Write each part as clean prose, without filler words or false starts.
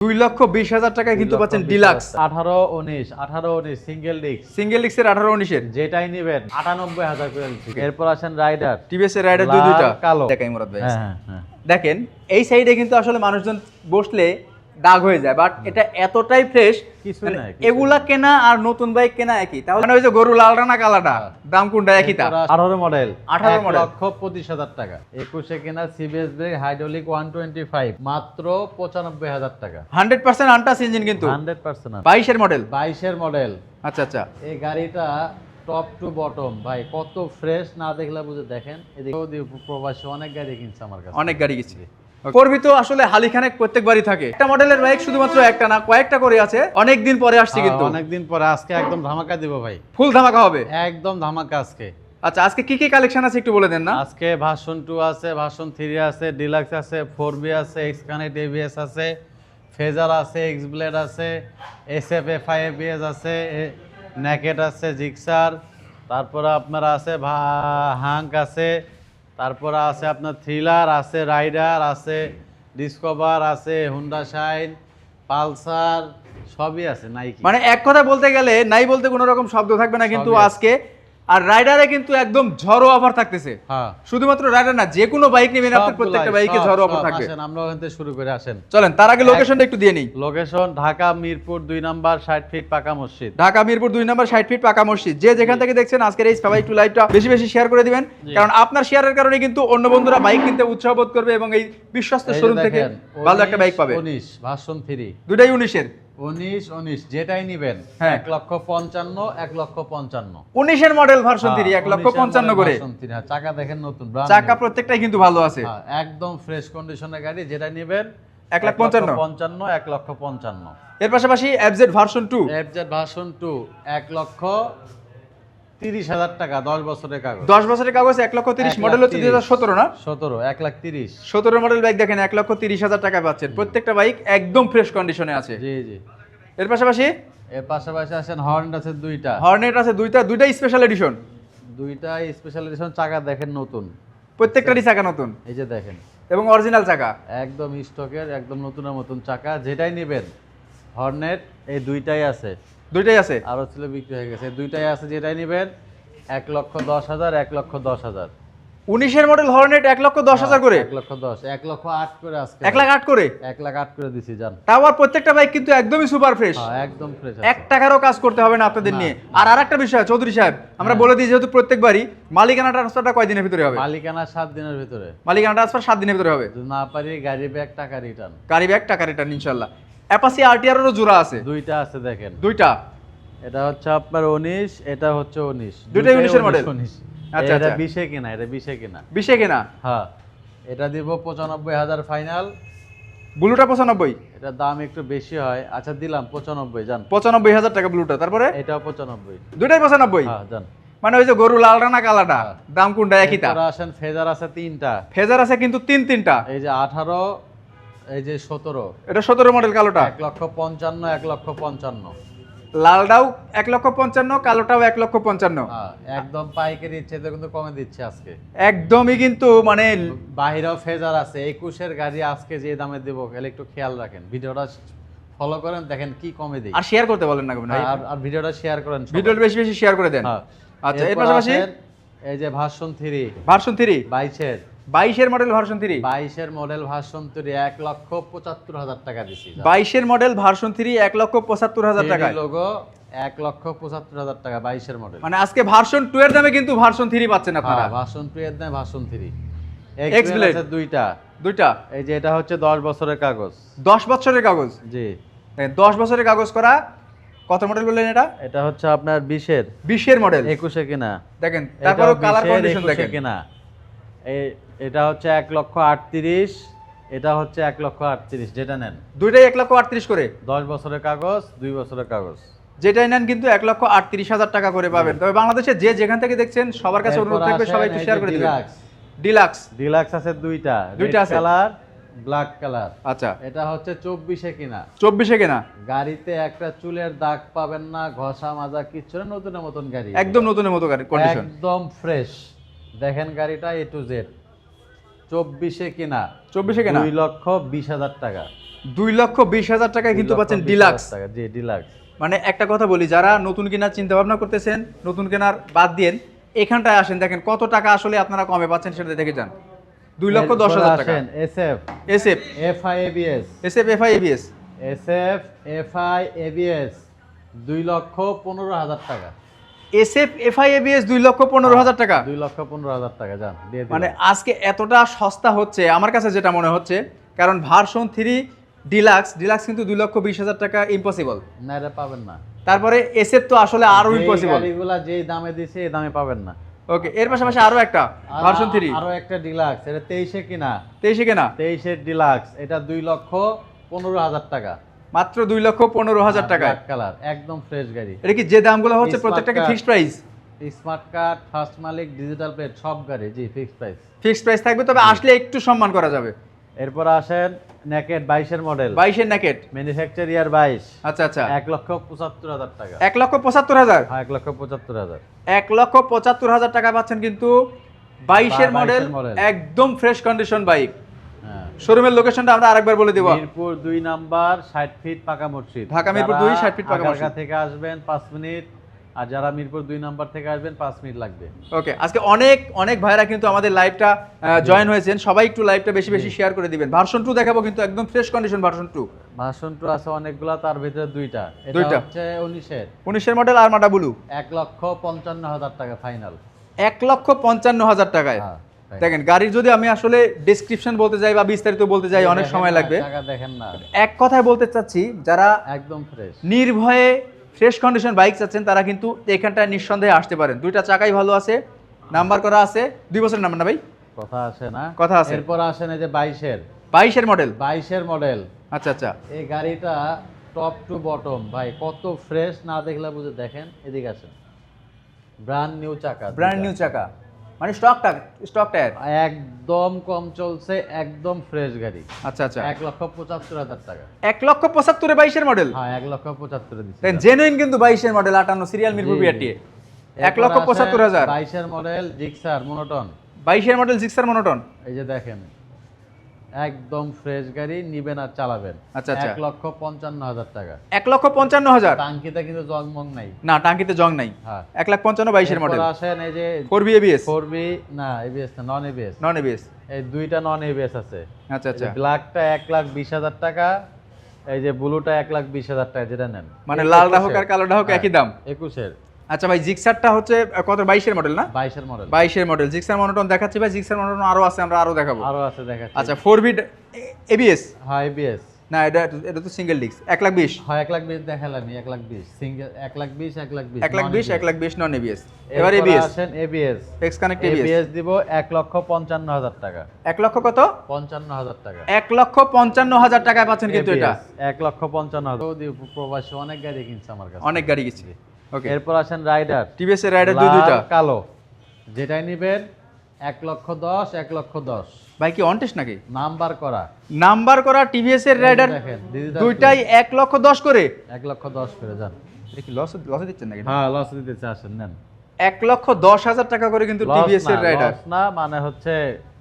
2,20,000 টাকায় কিন্তু পাচ্ছেন ডিলাক্স 18 19 সিঙ্গেল ডিক্সের 18-19 এর যেটাই নেবেন 98,000 করে দিচ্ছি। এরপর আসেন রাইডার, টিভিএস এর রাইডার লাল, দুইটা কালো। দেখাই মুরাদ ভাই। হ্যাঁ। দেখেন এই সাইডে কিন্তু আসলে মানুষজন বসলে দাগ হয়ে যায়, বাট এটা এতটাই ফ্রেশ, কিছু নাই, কিছু এগুলা কেনা আর নতুন বাইক কেনা একই। তাহলে মানে ওই যে গরু লালটা না কালাটা, দাম কোনটা একই? তা 18 মডেল 18 মডেল 1,25,000 টাকা। 21 কেনা সিবিএস ব্রেক হাইড্রোলিক 125 মাত্র 95,000 টাকা। 100% আনটাচ ইঞ্জিন কিন্তু 100% 22 এর মডেল। 22 এর মডেল। আচ্ছা এই গাড়িটা টপ টু বটম ভাই কত ফ্রেশ, না দেখলে বুঝে দেখেন। এদিকে প্রবাসী অনেক গাড়ি কিনছে আমার কাছে, অনেক গাড়ি গেছে। করবি তো আসলে হালিখানেক প্রত্যেকবারই থাকে। একটা মডেলের বাইক শুধুমাত্র একটা না, কয়েকটা করে আছে। অনেক দিন পরে আসছে কিন্তু, অনেকদিন পরে আজকে একদম ধামাকা দিব ভাই, ফুল ধামাকা হবে একদম ধামাকা আজকে। আচ্ছা আজকে কি কি কালেকশন আছে একটু বলে দেন না। আজকে ভার্সন 2 আছে, ভার্সন 3 আছে, ডিলাক্স আছে, 4B আছে, এক্স কানেক্ট এবিএস আছে, ফেজার আছে, এক্স ব্লেড আছে, এসএফ এফআই এবিএস আছে, নেকেট আছে, জিক্সার, তারপরে আপনার আছে হাঙ্ক আছে, তারপরে আছে আপনার থ্রিলার আছে, রাইডার আছে, ডিসকভার আছে, হুন্ডা শাইন, পালসার সবই আছে, নাইকি। মানে এক কথা বলতে গেলে নাই বলতে কোনো রকম শব্দ থাকবে না কিন্তু সবই আছে। আজকে। আর রাইডারে কিন্তু একদম ঝড়ো অফার থাকতেছে। হ্যাঁ, শুধুমাত্র রাইডার না, যে কোনো বাইক নেবেন আপনার প্রত্যেকটা বাইকে ঝড়ো অফার থাকবে। আসেন আমরা ওখান থেকে শুরু করে আসেন। চলেন তার আগে লোকেশনটা একটু দিয়ে নিই। Location Dhaka Mirpur 2 number 60 feet পাকা মসজিদ। ঢাকা মিরপুর 2 নম্বর 60 ফিট পাকা মসজিদ। যে যেখান থেকে দেখছেন আজকের এই সবাই একটু লাইভটা বেশি বেশি শেয়ার করে দিবেন, কারণ আপনার শেয়ারের কারণে কিন্তু অন্য বন্ধুরা বাইক কিনতে উৎসাহ বোধ করবে এবং এই বিশ্বস্ত এই যে শোরুম থেকে দেখেন, ভালো একটা বাইক পাবে। 19 ভার্সন 3 দুটাই 19 এর 19 যেটাই নেবেন হ্যাঁ। 1,55,000 1,55,000 19 এর মডেল ভার্সন 3 1,55,000 করে। হ্যাঁ, চাকা দেখেন নতুন ব্র্যান্ড চাকা প্রত্যেকটাই কিন্তু ভালো আছে, একদম ফ্রেশ কন্ডিশনের গাড়ি, যেটা নেবেন 1,55,000 1,55,000 এর পাশাপাশি এফজেড ভার্সন 2 এফজেড ভার্সন 2 1,30,000 টাকা, 10 বছরের কাগজ। 10 বছরের কাগজ 1,30,000 মডেল হচ্ছে 2017 না 17 1,30,000 17 মডেল বাইক দেখেন 1,30,000 টাকা পাচ্ছেন। প্রত্যেকটা বাইক একদম ফ্রেশ কন্ডিশনে আছে। জি এর পাশাপাশি এর পাশাপাশি আছেন হর্নেট আছে দুইটা, হর্নেট আছে দুইটাই স্পেশাল এডিশন। দুইটাই স্পেশাল এডিশন, চাকা দেখেন নতুন, প্রত্যেকটারই চাকা নতুন এই যে দেখেন এবং অরিজিনাল চাকা একদম স্টকের, একদম নতুনের মতন চাকা। যেটাই নেবেন হর্নেট এই দুইটাই আছে, দুইটাই আছে। আরো ছিল বিক্রি হয়ে গেছে, দুইটাই আছে। যেটাই নেবেন 1,10,000 1,10,000 19 এর মডেল হর্নেট 1,10,000 করে, 1,10,000 1,08,000 করে আজকে 1,08,000 করে, 1,08,000 করে দিছি জান। তাও আর প্রত্যেকটা বাইক কিন্তু একদমই সুপার ফ্রেশ, একদম ফ্রেশ 1 টাকারও কাজ করতে হবে না আপনাদের নিয়ে। আর আরেকটা বিষয় চৌধুরী সাহেব, আমরা বলে দিই যেহেতু প্রত্যেকবারই মালিকানা ট্রান্সফারটা কয় দিনের ভিতরে হবে? মালিকানা 7 দিনের ভিতরে, মালিকানা ট্রান্সফার 7 দিনের ভিতরে হবে। যদি না পারি গাড়ি ব্যাগ টাকা রিটার্ন, গাড়ি ব্যাগ টাকা রিটার্ন ইনশাআল্লাহ। অ্যাপাচি আরটিআর এরও জোড়া আছে, দুইটা আছে দেখেন, দুইটা। এটা হচ্ছে আপনার 19, এটা হচ্ছে 19, দুইটাই 19 এর মডেল। 19 আচ্ছা, এটা আচ্ছা। 20 কেনা, এটা 20 কেনা। 20 কেনা, হ্যাঁ, এটা দিব 95,000 ফাইনাল। ব্লুটা 95, এটা দাম একটু বেশি হয়, আচ্ছা দিলাম 95 জান। 95,000 টাকা ব্লুটা। তারপরে এটাও 95, দুইটাই 95। হ্যাঁ জান। মানে ওই যে গরু লালটা না কালাটা, দাম কোনটা একই? তা এরপরে আসেন ফেজার আছে তিনটা, ফেজার আছে কিন্তু তিনটা। এই যে 18, এই যে 17, এটা 17 মডেল কালোটা 1,55,000 1,55,000। লালটাও 1,55,000, কালোটাও 1,55,000। হ্যাঁ, একদম পাইকারি ইচ্ছেতে কিন্তু কমে দিচ্ছে আজকে, একদমই কিন্তু মানে বাহিরেও ফেজার আছে 21 এর গাড়ি আজকে যে দামে দেব, তাহলে একটু খেয়াল রাখেন, ভিডিওটা ফলো করেন, দেখেন কি কমে দিই। আর শেয়ার করতে বলেন না ভাই, আর ভিডিওটা শেয়ার করেন সবাই। ভিডিওটা বেশি বেশি শেয়ার করে দেন। হ্যাঁ। আচ্ছা এর এরপর পাশাপাশি আসেন এই যে ভার্সন 3 ভার্সন 3 22 এর মডেল ভার্সন 3 এর মডেল ভার্সন 3 1,75,000 টাকা দিছি। 22 এর মডেল ভার্সন 3 1,75,000 টাকা লোগো 1,75,000 টাকা 22 এর মডেল। মানে আজকে ভার্সন 2 এর দামে কিন্তু ভার্সন 3 পাচ্ছেন আপনারা। ভার্সন 2 এর দামে ভার্সন 3 এক্স ব্লেড আছে দুইটা। এই যে এটা হচ্ছে 10 বছরের কাগজ, 10 বছরের কাগজ। জি 10 বছরের কাগজ করা। কত মডেল বললেন এটা? এটা হচ্ছে আপনার 20 এর মডেল, 21 কেনা দেখেন তারপরে কালার কন্ডিশন দেখেন কেনা। এটা হচ্ছে 1,38,000, এটা হচ্ছে 1,38,000, যেটা নেন দুইটাই 1,38,000 করে। 10 বছরের কাগজ, 2 বছরের কাগজ, যেটাই নেন কিন্তু 1,38,000 টাকা করে পাবেন। তবে বাংলাদেশে যে যেখান থেকে দেখছেন সবার কাছে অনুরোধ থাকবে সবাই একটু শেয়ার করে দিবেন। ডিলাক্স আছে দুইটা আছে, কালার, ব্ল্যাক কালার। আচ্ছা এটা হচ্ছে 24 কিনা, 24 কেনা। গাড়িতে একটা চুলের দাগ পাবেন না, ঘষা মাজা কিচ্ছু না, নতুনের মতন গাড়ি, একদম নতুনের মতো গাড়ি কন্ডিশন, একদম ফ্রেশ। দেখেন গাড়িটা A to Z 24 কিনা, 24 কেনা 2,20,000 টাকা। 2,20,000 টাকায় কিন্তু পাচ্ছেন 2,20,000 ডিলাক্স। টাকা, জি ডিলাক্স। মানে একটা কথা বলি, যারা নতুন কেনার চিন্তা ভাবনা করতেছেন, নতুন কেনার বাদ দিয়েন, এখানটায় আসেন, দেখেন কত টাকা আসলে আপনারা কমে পাচ্ছেন সেটা দেখে যান। 2,10,000 টাকা। SF SF FI ABS, SF FI ABS, SF FI ABS 2,15,000 টাকা। এসএফ এফআই এবিএস 2,15,000 টাকা। 2,15,000 টাকা যান দিয়ে দিলাম। মানে আজকে এতটা সস্তা হচ্ছে আমার কাছে যেটা মনে হচ্ছে, কারণ ভার্সন 3 ডিলাক্স কিন্তু 2,20,000 টাকা ইম্পসিবল। না এটা পাবেন না। তারপরে এসএফ তো আসলে আরো ইম্পসিবল। গাড়িগুলা যে দামে দিছে এই দামে পাবেন না। ওকে, এর পাশাপাশি আরো একটা ভার্সন 3, আরো একটা ডিলাক্স, এটা 23 কিনা, 23 কেনা, 23 ডিলাক্স, এটা 2,15,000 টাকা, মাত্র 2,15,000 টাকায়। ব্ল্যাক কালার, একদম ফ্রেশ গাড়ি। এটা কি যে দামগুলো হচ্ছে Smart প্রত্যেকটা card। Fixed price? Smart card, first মালিক, ডিজিটাল প্লেট সব গাড়ি, জি ফিক্সড প্রাইস। ফিক্সড প্রাইস থাকবে, তবে আসলে একটু সম্মান করা যাবে। এরপর আসেন নেকেট 22 এর মডেল, 22 এর নেকেট, ম্যানুফ্যাকচার ইয়ার 22, আচ্ছা আচ্ছা, 1,75,000 টাকা। 1,75,000, হ্যাঁ 1,75,000। 1,75,000 টাকা পাচ্ছেন কিন্তু 22 এর মডেল, 22 এর model। একদম ফ্রেশ কন্ডিশন বাইক। হ্যাঁ শোরুমের লোকেশনটা আমরা আরেকবার বলে দিব। মিরপুর 2 নাম্বার 60 ফিট পাকা মসজিদ, ঢাকা মিরপুর 2 60 ফিট পাকা আগারগা মসজিদ। থেকে আসবেন 5 মিনিট, আর যারা মিরপুর 2 নাম্বার থেকে আসবেন 5 মিনিট লাগবে। ওকে, আজকে অনেক ভাইরা কিন্তু আমাদের লাইভটা জয়েন হয়েছেন, সবাই একটু লাইভটা বেশি বেশি শেয়ার করে দিবেন। ভার্সন 2 দেখাবো কিন্তু একদম ফ্রেশ কন্ডিশন ভার্সন 2। ভার্সন 2 আছে অনেকগুলা, তার ভিতরে দুইটা। এটা দুইটা। হচ্ছে 19 এর, 19 এর মডেল আরমাডা ব্লু, 1,55,000 টাকা ফাইনাল। 1,55,000 টাকায়। হ্যাঁ দেখেন, গাড়ির যদি আমি আসলে ডেসক্রিপশন বলতে যাই বা বিস্তারিত বলতে যাই অনেক সময় লাগবে। টাকা দেখেন না, এক কথায় বলতে চাচ্ছি, যারা একদম ফ্রেশ। নির্ভয়ে ফ্রেশ কন্ডিশন বাইক চাচ্ছেন তারা কিন্তু এখানটায় নিঃসন্দেহে আসতে পারেন। দুইটা চাকাই ভালো আছে, নাম্বার করা আছে, 2 বছরের নাম্বার না ভাই? কথা আছে না, কথা আছে। এরপর আসেন এই যে 22 এর, 22 এর মডেল, 22 এর মডেল। আচ্ছা আচ্ছা, এই গাড়িটা টপ টু বটম ভাই কত ফ্রেশ, না দেখলে বুঝে। দেখেন এদিকে আসেন, ব্র্যান্ড নিউ চাকা, ব্র্যান্ড নিউ চাকা, মানে স্টক টায়ার। একদম কম চলছে, একদম ফ্রেশ গাড়ি। আচ্ছা আচ্ছা, 1,75,000 টাকা। 1,75,000 22 এর মডেল। হ্যাঁ 1,75,000 দিচ্ছি। দেখেন জেনুইন কিন্তু 22 এর মডেল, 58 সিরিয়াল মিরপুর জি, বিআরটি, জি। 1,75,000। 22 এর মডেল জিক্সার মনোটন, 22 এর মডেল জিক্সার মনোটন, এই যে দেখেন একদম ফ্রেশ গাড়ি, নিবেন আর চালাবেন। আচ্ছা, আচ্ছা। 1,55,000 টাকা। 1,55,000। টাঙ্কিতে কিন্তু জগমগ নাই। না, টাঙ্কিতে জং নাই। হ্যাঁ 1,55,000 22 এর মডেল। এরপর আসেন এই যে 4B ABS, 4B না এবিএস না, নন এবিএস। নন ABS। এই দুইটা নন এবিএস আছে। আচ্ছা আচ্ছা, ব্ল্যাকটা 1,20,000 টাকা, এই যে ব্লুটা 1,20,000 টাকা, যেটা নেন। মানে লালটা হোক আর কালোটা হোক একই দাম। 21 এর। আচ্ছা ভাই, জিক্সারটা হচ্ছে কত? 22 এর মডেল না? 22 এর মডেল। 22 এর মডেল জিক্সার মনোটন দেখাচ্ছি ভাই। জিক্সার মনোটন আরো আছে, আমরা আরো দেখাবো। আরো আছে দেখাচ্ছি। আচ্ছা, 4B ABS হ্যাঁ এবিএস। না, এটা তো সিঙ্গেল ডিস্ক। 1,20,000, হ্যাঁ 1,20,000 দেখালামই, 1,20,000 সিঙ্গেল, 1,20,000 1,20,000 1,20,000 নন ABS। এবার ABS, আসেন ABS. X connect ABS। ABS দিব 1,55,000 টাকা। 1 লক্ষ কত? 55,000 টাকা। 1,55,000 টাকায় পাচ্ছেন কিন্তু এটা। 1,55,000 প্রবাসী অনেক গাড়ি কিনছে আমার কাছে। অনেক গাড়ি গেছে। ওকে, এরপর আসেন রাইডার, টিভিএস এর রাইডার দুইটা। কালো, যেটাই নিবেন 1,10,000 1,10,000 ভাই কি অনটেস্ট নাকি? নাম্বার করা, নাম্বার করা টিভিএস এর রাইডার দেখেন digital দুইটাই 1,10,000 করে। 1,10,000 করে যান। এটা কি লস দিচ্ছেন নাকি? হ্যাঁ লস দিতেছে, আসেন নেন। 1,10,000 টাকা করে কিন্তু Loss টিভিএস না, এর রাইডার। loss না, মানে হচ্ছে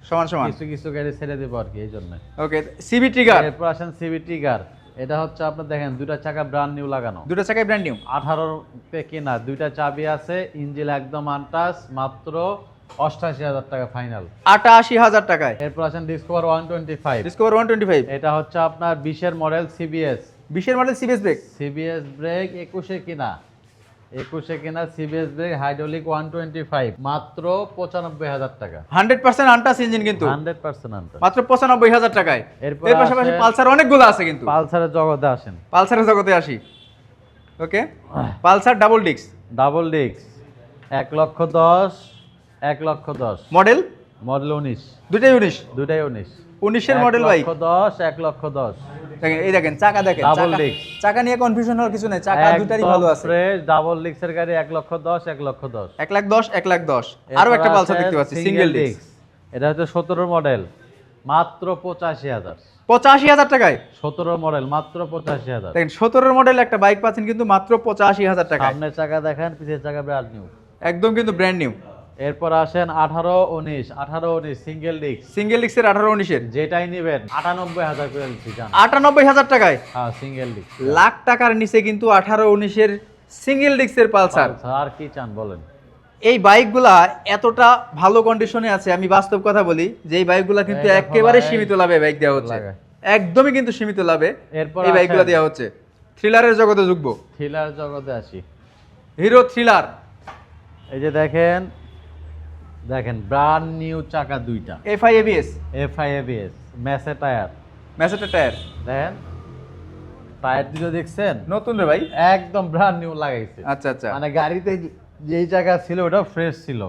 সমান সমান। কিছু কিছু গাড়ি ছেড়ে দেবো আর কি, এই জন্য। ওকে, সিবি ট্রিগার, এরপর আসেন সিবি ট্রিগার। এটা হচ্ছে আপনার দেখেন দুইটা চাকা ব্র্যান্ড নিউ লাগানো, দুটো চাকাই ব্র্যান্ড নিউ, 18 তে কেনা, দুইটা চাবি আছে, ইঞ্জিন একদম আনটাচ, মাত্র 88,000 টাকা ফাইনাল। 88,000 টাকায়। এরপর আসেন ডিসকভার 125। ডিসকভার 125, এটা হচ্ছে আপনার 20 এর মডেল সিবিএস। 20 এর model CBS brake, CBS brake 21 এ কিনা, 21 এ কিনা সিবিএস ব্রেক হাইড্রোলিক 125, মাত্র 95,000 টাকা। 100% আনটাচ ইঞ্জিন কিন্তু, 100% আনটা। মাত্র 95,000 টাকায়। এরপর এর পাশাপাশি আসে- পালসার অনেকগুলো আছে কিন্তু। পালসারের জগতে আসেন, পালসারের জগতে আসি। Okay, Pulsar double disc, double disc 1,10,000 1,10,000 model model 19, দুটাই 19, দুটাই 19। 19 এর মডেল বাইক। 1,10,000 দেখেন, এই দেখেন চাকা, দেখেন Double চাকা- disc। চাকা নিয়ে কনফিউশন হওয়ার কিছু নেই, চাকা দুটারই ভালো আছে। ফ্রেশ ডাবল ডিস্কের গাড়ি 1,10,000 1,10,000। 1,10,000 আরো একটা পালসার দেখতে পাচ্ছি সিঙ্গেল ডিস্ক, এটা হচ্ছে 17 মডেল, মাত্র 85,000। 85,000 টাকায়। 17 মডেল মাত্র 85,000। দেখেন 17 মডেল একটা বাইক পাচ্ছেন কিন্তু মাত্র 85,000 টাকায়। সামনের চাকা দেখেন, পিছের চাকা ব্র্যান্ড নিউ। একদম কিন্তু ব্র্যান্ড নিউ। এরপর আসেন 18-19 সিঙ্গেল ডিস্ক, সিঙ্গেল ডিস্কের 18-19-এর যেটাই নেবেন 98,000 করে দিচ্ছি জান। 98,000 টাকায়, হ্যাঁ সিঙ্গেল ডিস্ক, লাখ টাকার নিচে কিন্তু 18-19-এর সিঙ্গেল ডিস্কের পালসার। আর কি চান বলেন। এই বাইকগুলা এতটা ভালো কন্ডিশনে আছে, আমি বাস্তব কথা বলি যে এই বাইকগুলা কিন্তু এই দেখো একেবারে ভাই, সীমিত লাভে বাইক দেওয়া হচ্ছে, লাগায়। একদমই কিন্তু সীমিত লাভে এরপর এই বাইকগুলা আসেন দেওয়া হচ্ছে। থ্রিলারের জগতে যুগব, থ্রিলার জগতে আসি। হিরো থ্রিলার, এই যে দেখেন দেখেন ব্র্যান্ড নিউ চাকা দুইটা, FI ABS, FI ABS, ম্যাসে টায়ার, ম্যাসেটের টায়ার, দেখেন টায়ার দুটো দেখছেন, নতুন রে ভাই। একদম ব্র্যান্ড নিউ লাগাইছে। আচ্ছা আচ্ছা, মানে গাড়িতে যেই জায়গা ছিল ওটা ফ্রেশ ছিল,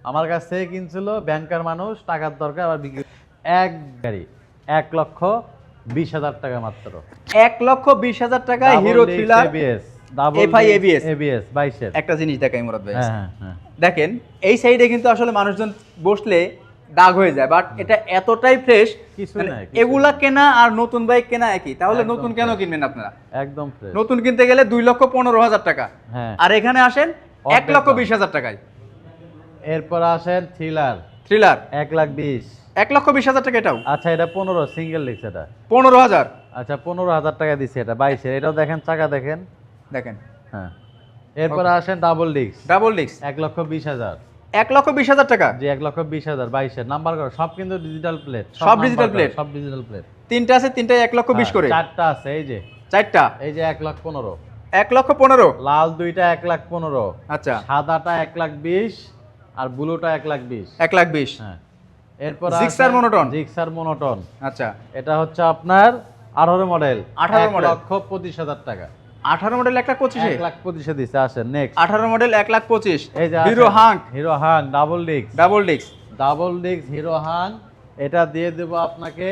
আমার কাছ থেকে কিনছিল ব্যাংকার মানুষ, টাকার দরকার আবার বিক্রি, এক গাড়ি 1,20,000 টাকা মাত্র, 1,20,000 টাকায় hero thriller FI ABS। ABS 22-এর। একটা জিনিস দেখাই মুরাদ ভাই, হ্যাঁ হ্যাঁ হ্যাঁ, দেখেন এই সাইডে কিন্তু আসলে মানুষজন বসলে দাগ হয়ে যায়, বাট এটা এতটাই ফ্রেশ, কিছু নাই, কিছু এগুলা কেনা আর নতুন বাইক কেনা একই, তাহলে একদম নতুন কেন fresh। কিনবেন আপনারা? একদম ফ্রেশ। নতুন কিনতে গেলে 2,15,000 টাকা, হ্যাঁ, আর এখানে আসেন অর্ধেক 1,20,000 টাকায়। এরপর আসেন থ্রিলার থ্রিলার 1,20,000। 1,20,000 টাকা, এটাও আচ্ছা এটা 15 সিঙ্গেল ডিস্ক, এটা 15,000। আচ্ছা 15,000 টাকা দিচ্ছে, এটা 22-এর, এটাও দেখেন চাকা দেখেন। দেখেন হ্যাঁ, এরপর আসেন ডাবল ডিস্ক ডাবল ডিস্ক 1,20,000। 1,20,000 টাকা, জি 1,20,000 22-এর নাম্বার করো, সব কিন্তু ডিজিটাল প্লেট, সব digital plate? সব ডিজিটাল প্লেট। তিনটা আছে, তিনটায় 1,20,000 করে, চারটা আছে, এই যে চারটা এই যে 1,15,000, 1,15,000। লাল দুইটা 1,15,000, আচ্ছা, সাদাটা 1,20,000 আর ব্লুটা 1,20,000। 1,20,000। হ্যাঁ, এরপর Gixxer Monoton? জিক্সার মনোটন, আচ্ছা, এটা হচ্ছে আপনার 18 মডেল, 18 মডেল। 1,25,000 টাকা, 18 মডেল 1,25,000, 1,25,000 দিচ্ছে। আসেন নেক্সট, 18 মডেল 1,25,000, এই যে hero hunk hero Hang double disc, double disk. Hero Hang, এটা দিয়ে দেব আপনাকে,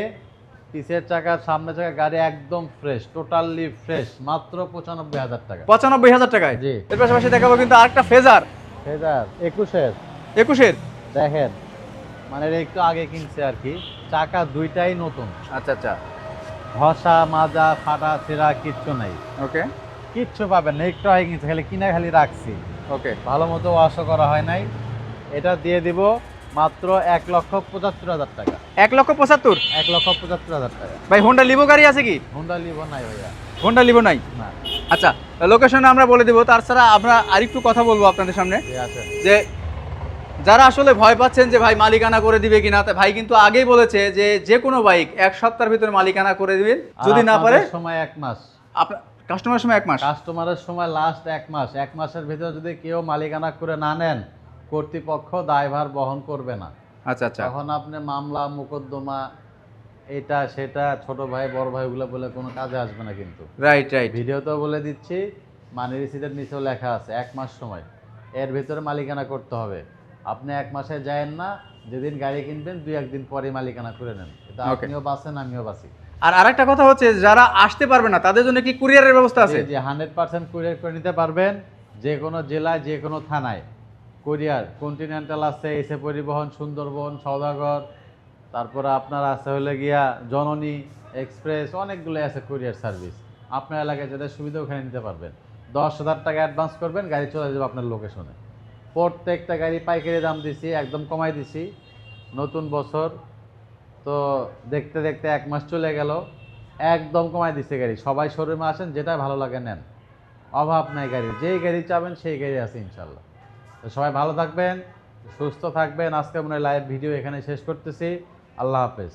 পিছের চাকা সামনের চাকা গাড়ি একদম ফ্রেশ, টোটালি ফ্রেশ, মাত্র 95,000 টাকা। 95,000 টাকায়। জি। এর পাশাপাশি দেখাবো কিন্তু আরেকটা ফেজার ফেজার 21-এর, 21-এর। দেখেন মানে এটা একটু আগে কিনছে আর কি, চাকা দুইটাই নতুন, আচ্ছা আচ্ছা, ঘষা মাজা ফাটা ছেঁড়া কিচ্ছু নাই, ওকে কিচ্ছু পাবেন না, একটু আগে কিনছে, খালি কিনা খালি রাখছি, ওকে। ভালো মতো ওয়াশও করা হয় নাই। এটা দিয়ে দিব মাত্র 1,75,000 টাকা, 1,75,000। 1,75,000 টাকা। ভাই হোন্ডা লিভো গাড়ি আছে কি? হোন্ডা লিভো নাই ভাইয়া, হোন্ডা লিভো নাই। না। আচ্ছা, লোকেশন আমরা বলে দেবো, তাছাড়া আমরা আরেকটু কথা বলবো আপনাদের সামনে, ঠিক আছে, যে যারা আসলে ভয় পাচ্ছেন যে ভাই মালিকানা করে দিবে কিনা, তা ভাই কিন্তু আগেই বলেছে যে যে কোনো বাইক 1 সপ্তাহের ভিতরে মালিকানা করে দিবেন, যদি না পারে সময় 1 মাস, আপনার কাস্টমারের সময় 1 মাস, কাস্টমারের সময় লাস্ট 1 মাস, 1 মাসের ভিতরে যদি কেউ মালিকানা করে না নেন, কর্তৃপক্ষ দায়ভার বহন করবে না। আচ্ছা আচ্ছা, তখন আপনি মামলা মোকদ্দমা এটা সেটা ছোট ভাই বড় ভাই ওগুলো বলে কোনো কাজে আসবে না কিন্তু। রাইট রাইট, ভিডিওতেও বলে দিচ্ছি, মানি রিসিটের নিচেও লেখা আছে 1 মাস সময়, এর ভিতরে মালিকানা করতে হবে। আপনি 1 মাসে যায়েন না, যেদিন গাড়ি কিনবেন 2-1 দিন পরে মালিকানা করে নেন, এটা Okay. আপনিও বাঁচেন আমিও বাঁচি। আর আরেকটা কথা হচ্ছে, যারা আসতে পারবে না তাদের জন্য কি কুরিয়ারের ব্যবস্থা আছে? যে 100% কুরিয়ার করে নিতে পারবেন, যে কোনো জেলায় যে কোনো থানায় কুরিয়ার, কন্টিনেন্টাল আছে, এসে পরিবহন, সুন্দরবন, সওদাগর, তারপরে আপনার আছে হলে গিয়া জননী এক্সপ্রেস, অনেকগুলো আছে কুরিয়ার সার্ভিস। আপনার এলাকায় যেটা সুবিধা ওখানে নিতে পারবেন। 10,000 টাকা অ্যাডভান্স করবেন, গাড়ি চলে যাবে আপনার লোকেশনে। প্রত্যেকটা গাড়ি পাইকারি দাম দিছি, একদম কমাই দিছি, নতুন বছর তো দেখতে দেখতে 1 মাস চলে গেল, একদম কমাই দিছে গাড়ি। সবাই শোরুমে আসেন, যেটা ভালো লাগে নেন, অভাব নাই গাড়ি, যেই গাড়ি চাবেন সেই গাড়ি আছে ইনশাল্লাহ। তো সবাই ভালো থাকবেন, সুস্থ থাকবেন। আজকে মনে হয় লাইভ ভিডিও এখানে শেষ করতেছি। আল্লাহ হাফেজ।